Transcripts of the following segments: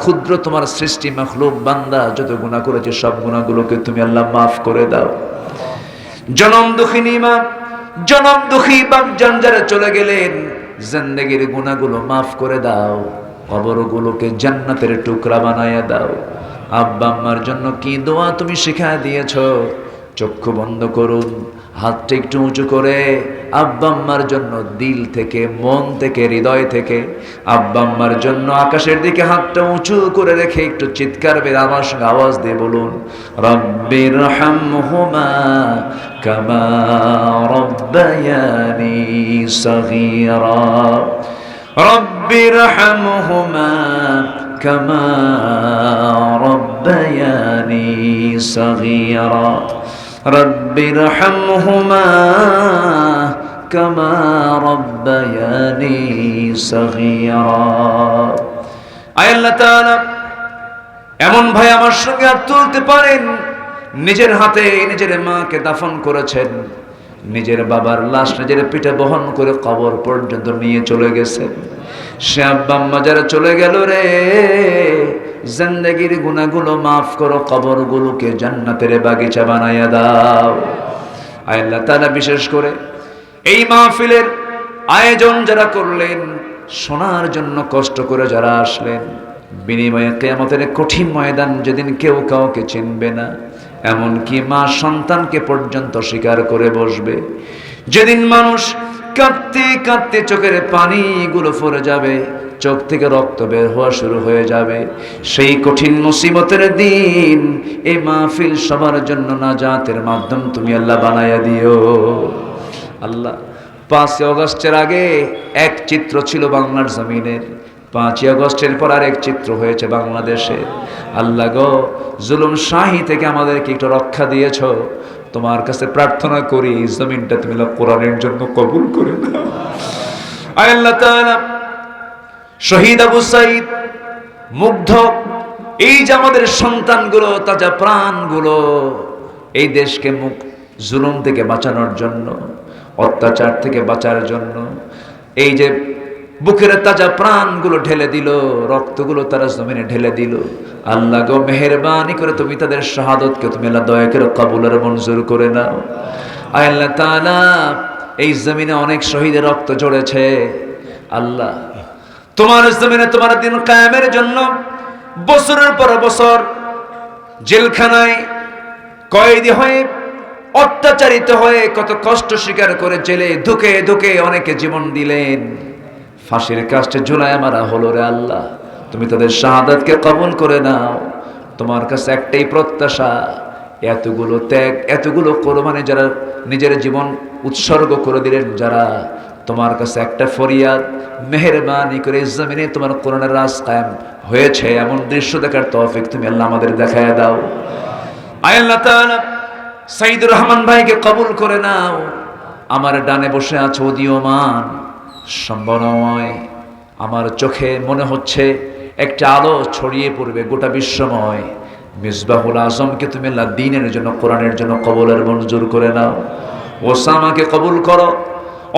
ক্ষুদ্র তোমার সৃষ্টি মাখলুক বান্দা যত গুনাহ করেছে সব গুনাহগুলোকে তুমি আল্লাহ মাফ করে দাও। জনম দুঃখিনী মা, জনম দুঃখী বাপ জান যারা চলে গেলেন, জিন্দেগির গুনাহগুলো মাফ করে দাও, কবরগুলোকে জান্নাতের টুকরা বানায়া দাও। আব্বা আম্মার জন্য কি দোয়া তুমি শিখায় দিয়েছো, চক্ষু বন্ধ করুন, হাতটা একটু উঁচু করে আব্বা আম্মার জন্য দিল থেকে, মন থেকে, হৃদয় থেকে আব্বা আম্মার জন্য আকাশের দিকে হাতটা উঁচু করে রেখে একটু চিৎকার বের আমার সঙ্গে আওয়াজ দিয়ে বলুন, রব্বির হামহুমা কামা রব্বায়ানি সগীরা, রব্বির হামহুমা কামা রব্বায়ানি সগীরা, রব্বির হামহুমা কামা রব্বায়ানি সগীরা। আয় আল্লাহ তাআলা, এমন ভাই আমার সঙ্গে হাত তুলতে পারেন, নিজের হাতে নিজের মাকে দাফন করেছেন, নিজের বাবার লাশ নিজের পিঠে বহন করে কবর পর্যন্ত নিয়ে চলে গেছেন। সে আব্বা আম্মা যারা চলে গেল রে, জিন্দেগির গুনাহগুলো মাফ করো, কবরগুলোকে জান্নাতের বাগিচা বানায়া দাও। আয় আল্লাহ তাআলা, বিশেষ করে এই মাহফিলের আয়োজন যারা করলেন, শোনার জন্য কষ্ট করে যারা আসলেন, বিনিময়ে কিয়ামতের কঠিন ময়দান যেদিন কেউ কাউকে চিনবে না, এমনকি মা সন্তানকে পর্যন্ত স্বীকার করে বসবে, যেদিন মানুষ কাঁদতে কাঁদতে চোখের পানিগুলো পড়ে যাবে, চোখ থেকে রক্ত বের হওয়া শুরু হয়ে যাবে, সেই কঠিন মুসিবতের দিন এই মাহফিল সবার জন্য নাজাতের মাধ্যম তুমি আল্লাহ বানায়া দিও। আল্লাহ, 5 আগস্টের আগে এক চিত্র ছিল বাংলার জমিনের, 5 আগস্টের পর আর এক চিত্র হয়েছে বাংলাদেশে। আল্লাহ গো, জুলুম শাহী থেকে আমাদেরকে একটু রক্ষা দিয়েছ, তোমার কাছে প্রার্থনা করি এই জমিনটা তুমি কোরআনের জন্য কবুল করে নাও। আয় আল্লাহ তাআলা, শহীদ আবু সাঈদ, মুগ্ধ, এই যে আমাদের সন্তানগুলো, তাজা প্রাণগুলো, এই দেশকে জুলুম থেকে বাঁচানোর জন্য, অত্যাচার থেকে বাঁচার জন্য এই যে বুকের তাজা প্রাণগুলো ঢেলে দিল, রক্তগুলো তারা জমিনে ঢেলে দিল। আল্লাহ গো, মেহেরবানি করে তুমি তাদের শাহাদতকে তুমি আল্লাহ দয়া করে কবুল আর মঞ্জুর করে নাও। আয় আল্লাহ তাআলা, এই জমিনে অনেক শহীদের রক্ত ঝরেছে। আল্লাহ, তোমার জমিনে তোমার দিন কায়েমের জন্য বছরের পর বছর জেলখানায় কয়েদি হয়ে, অত্যাচারিত হয়ে, কত কষ্ট স্বীকার করে জেলে ধুকে ধুকে অনেকে জীবন দিলেন, ফাঁসির কাস্টে ঝুলায় মারা হলো রে আল্লাহ, তুমি তাদের শাহাদাতকে কবুল করে নাও। তোমার কাছে একটাই প্রত্যাশা, এতগুলো ত্যাগ, এতগুলো কোরবানি যারা নিজের জীবন উৎসর্গ করে দিলেন, যারা, তোমার কাছে একটা ফরিয়াদ, মেহেরবানি করে জমিনে তোমার কোরআনের রাজ কায়েম হয়েছে এমন দৃশ্য দেখার তৌফিক তুমি আল্লাহ আমাদের দেখায় দাও। আয় আল্লাহ তাআলা, সাইদুর রহমান ভাইকে কবুল করে নাও। আমার ডানে বসে আছো উদীয়মান সম্ভাবনাময়, আমার চোখে মনে হচ্ছে একটা আলো ছড়িয়ে পড়বে গোটা বিশ্বময়। মিসবাহুল আজমকে তুমি আল্লাহ দ্বীনের জন্য, কোরআনের জন্য কবুলের মঞ্জুর করে নাও। ওসামাকে কবুল করো।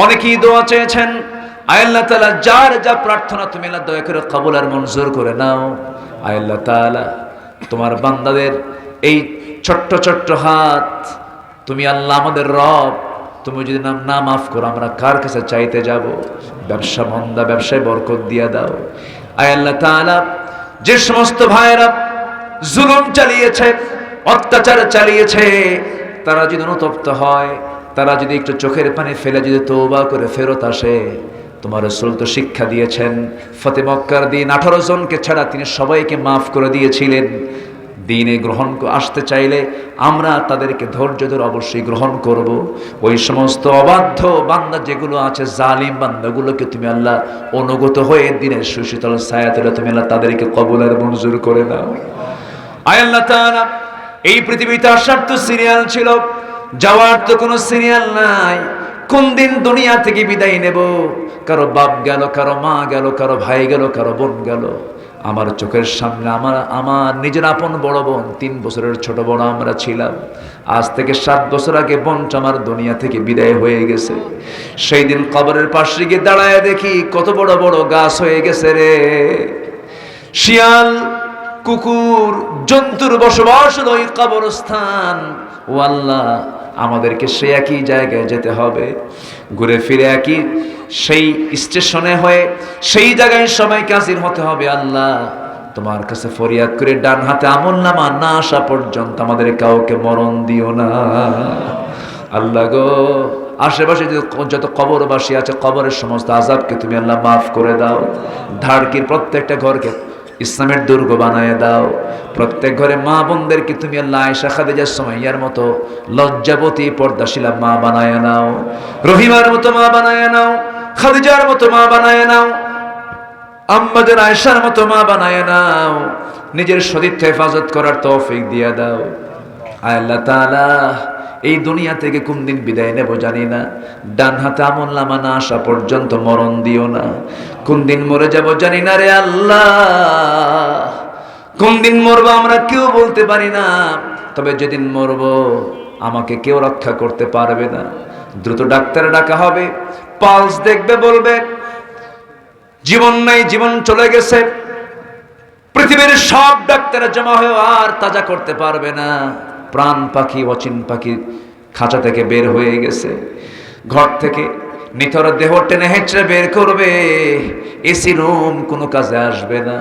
অনেকেই দোয়া চেয়েছেন, আয় আল্লাহ তাআলা, যার যা প্রার্থনা তুমি আল্লাহ দয়া করে কবুল আর মঞ্জুর করে নাও। আয় আল্লাহ তাআলা, তোমার বান্দাদের এই ছোট্ট ছোট্ট হাত তুমি আল্লাহ আমাদের রব, তুমি যদি না মাফ করো আমরা কার কাছে চাইতে যাব? ব্যবসা মন্দা, ব্যবসায় বরকত দিয়ে দাও। আয় আল্লাহ তাআলা, যে সমস্ত ভাইয়েরা জুলুম চালিয়েছে, অত্যাচার চালিয়েছে, তারা যদি অনুতপ্ত হয়, তারা যদি একটু চোখের পানি ফেলে যদি তওবা করে ফেরত আসে, তোমার রাসূল তো শিক্ষা দিয়েছেন, ফতে মক্কার দিন 18 জনকে ছাড়া তিনি সবাইকে মাফ করে দিয়েছিলেন। দিনে গ্রহণ আসতে চাইলে আমরা তাদেরকে ধৈর্য ধরে অবশ্যই গ্রহণ করব। ওই সমস্ত অবাধ্য বান্দা যেগুলো আছে, জালিম বান্দাগুলোকে তুমি আল্লাহ অনুগত হয়ে দিনের সুশীতল ছায়াতলে তুমি আল্লাহ তাদেরকে কবুল আর মঞ্জুর করে দাও। আয় আল্লাহ তাআলা, এই পৃথিবীতে আসার তো সিরিয়াল ছিল, যাওয়ার তো কোনো সিরিয়াল নাই। কোন দিন দুনিয়া থেকে বিদায় নেব, কারো বাপ গেল, কারো মা গেল, কারো ভাই গেল, কারো বোন গেল। আমার চোখের সামনে আমার নিজের আপন বড় বোন, 3 বছরের ছোট বড় আমরা ছিলাম, আজ থেকে 7 বছর আগে বোনটা আমার দুনিয়া থেকে বিদায় হয়ে গেছে। সেই দিন কবরের পাশে গিয়ে দাঁড়ায় দেখি কত বড় বড় গাছ হয়ে গেছে রে। শিয়াল, কুকুর, জন্তুর বসবাস ওই কবরস্থান। ও আল্লাহ, আমাদেরকে সেই একই জায়গায় যেতে হবে, ঘুরে ফিরে একই সেই স্টেশনে হয়ে সেই জায়গায় সবাইকে হাজির হতে হবে। আল্লাহ, তোমার কাছে ফরিয়াদ করে ডান হাতে আমলনামা না আসা পর্যন্ত আমাদের কাউকে মরণ দিও না। আল্লাহ গো, আশেপাশে যত কবরবাসী আছে, কবরের সমস্ত আযাবকে তুমি আল্লাহ মাফ করে দাও। ধাড়কির প্রত্যেকটা ঘরকে ইসলামের দুর্গ বানায় দাও। প্রত্যেক ঘরে মা বোনদেরকে তুমি আল্লাহ আয়েশা খাদিজার সুমাইয়ার মতো লজ্জাবতী পর্দাশীলা মা বানায় নাও, রহিমার মতো মা বানায় নাও, খাদিজার মতো মা বানায় নাও, আম্মাদের আয়েশার মতো মা বানায় নাও। নিজের সতীর্থ হেফাজত করার তৌফিক দিয়ে দাও। আল্লাহ তাআলা, এই দুনিয়া থেকে কোন দিন বিদায় নেব জানি না, ডান হাতে আমলনামা না আসা পর্যন্ত মরণ দিও না। কোন দিন মরে যাব জানি না রে আল্লাহ, কোন দিন মরবো আমরা কেউ বলতে পারি না। তবে যেদিন মরবো আমাকে কেউ রক্ষা করতে পারবে না। দ্রুত ডাক্তার ডাকা হবে, পালস দেখবে, বলবে জীবন নাই, জীবন চলে গেছে। পৃথিবীর সব ডাক্তার জমা হয়ে আর তাজা করতে পারবে না। প্রাণ পাখি, অচিন পাখি খাঁচা থেকে বের হয়ে গেছে, ঘর থেকে নিথর দেহ টেনে হেঁচড়ে বের করবে। এসি রুম কোনো কাজে আসবে না,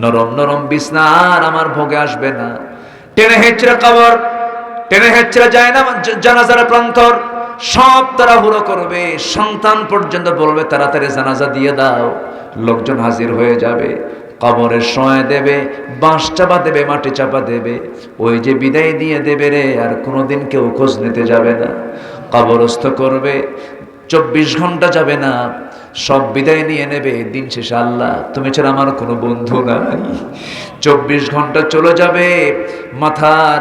নরম নরম বিছনা আর আমার ভোগে আসবে না। টেনে হেঁচড়ে কবর, টেনে হেঁচড়ে যায় না জানাজার প্রান্তর, সব তাড়াহুড়ো করবে। সন্তান পর্যন্ত বলবে তাড়াতাড়ি জানাজা দিয়ে দাও। লোকজন হাজির হয়ে যাবে, কবরে শোয়া দেবে, বাঁশ চাপা দেবে, মাটি চাপা দেবে। ওই যে বিদায় দিয়ে দেবে রে, আর কোনোদিন কেউ খোঁজ নিতে যাবে না। কবরস্থ করবে, 24 ঘন্টা যাবে না, সব বিদায় নিয়ে নেবে। দিন শেষে আল্লাহ, তুমি ছাড়া আমার কোনো বন্ধু নাই। 24 ঘন্টা চলে যাবে, মাথার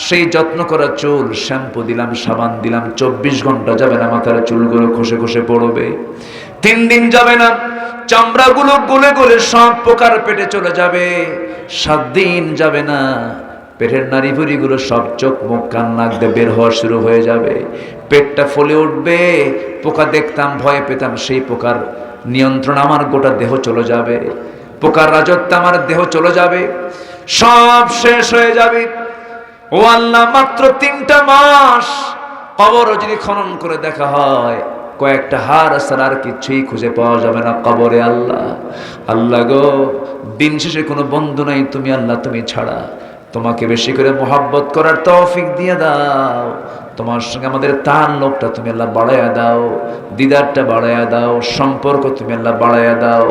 সেই যত্ন করা চুল, শ্যাম্পু দিলাম, সাবান দিলাম, 24 ঘন্টা যাবে না, মাথার চুলগুলো খসে খসে পড়বে। 3 দিন যাবে না, চামড়াগুলো গলে গলে সব পোকার পেটে চলে যাবে। 7 দিন যাবে না, পেটের নাড়ি ভুড়িগুলো সব চোখ মুখ কান নাক দিয়ে বের হওয়া শুরু হয়ে যাবে। পেটটা ফুলে উঠবে, পোকা দেখতাম, ভয় পেতাম, সেই পোকার নিয়ন্ত্রণ আমার গোটা দেহ চলে যাবে। পোকার রাজত্ব আমার দেহ চলে যাবে, সব শেষ হয়ে যাবে। ও আল্লাহ, মাত্র 3টা মাস কবর যদি খনন করে দেখা হয়, কয়েকটা হাড় ছাড়া আর কিছুই খুঁজে পাওয়া যাবে না কবরে। আল্লাহ, আল্লাহ গো, দিন শেষে কোনো বন্ধু নাই, তুমি আল্লাহ, তুমি ছাড়া। তোমাকে বেশি করে মোহাব্বত করার তৌফিক দিয়ে দাও। তোমার সঙ্গে আমাদের তাল্লুকটা তুমি আল্লাহ বাড়াইয়া দাও, দিদারটা বাড়াইয়া দাও, সম্পর্ক তুমি আল্লাহ বাড়াইয়া দাও।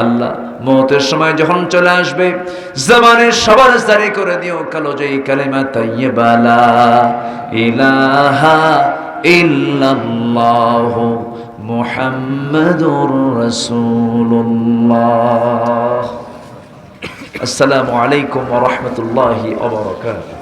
আল্লাহ, মওতের সময় যখন চলে আসবে, জবানে সবার জারি করে দিও কালো যেই কালিমা তাইয়্যিবা লা ইলাহা ইল্লাল্লাহু মুহাম্মাদুর রাসূলুল্লাহ। আসসালামু আলাইকুম ওয়া রাহমাতুল্লাহি ওয়া বারাকাতুহু।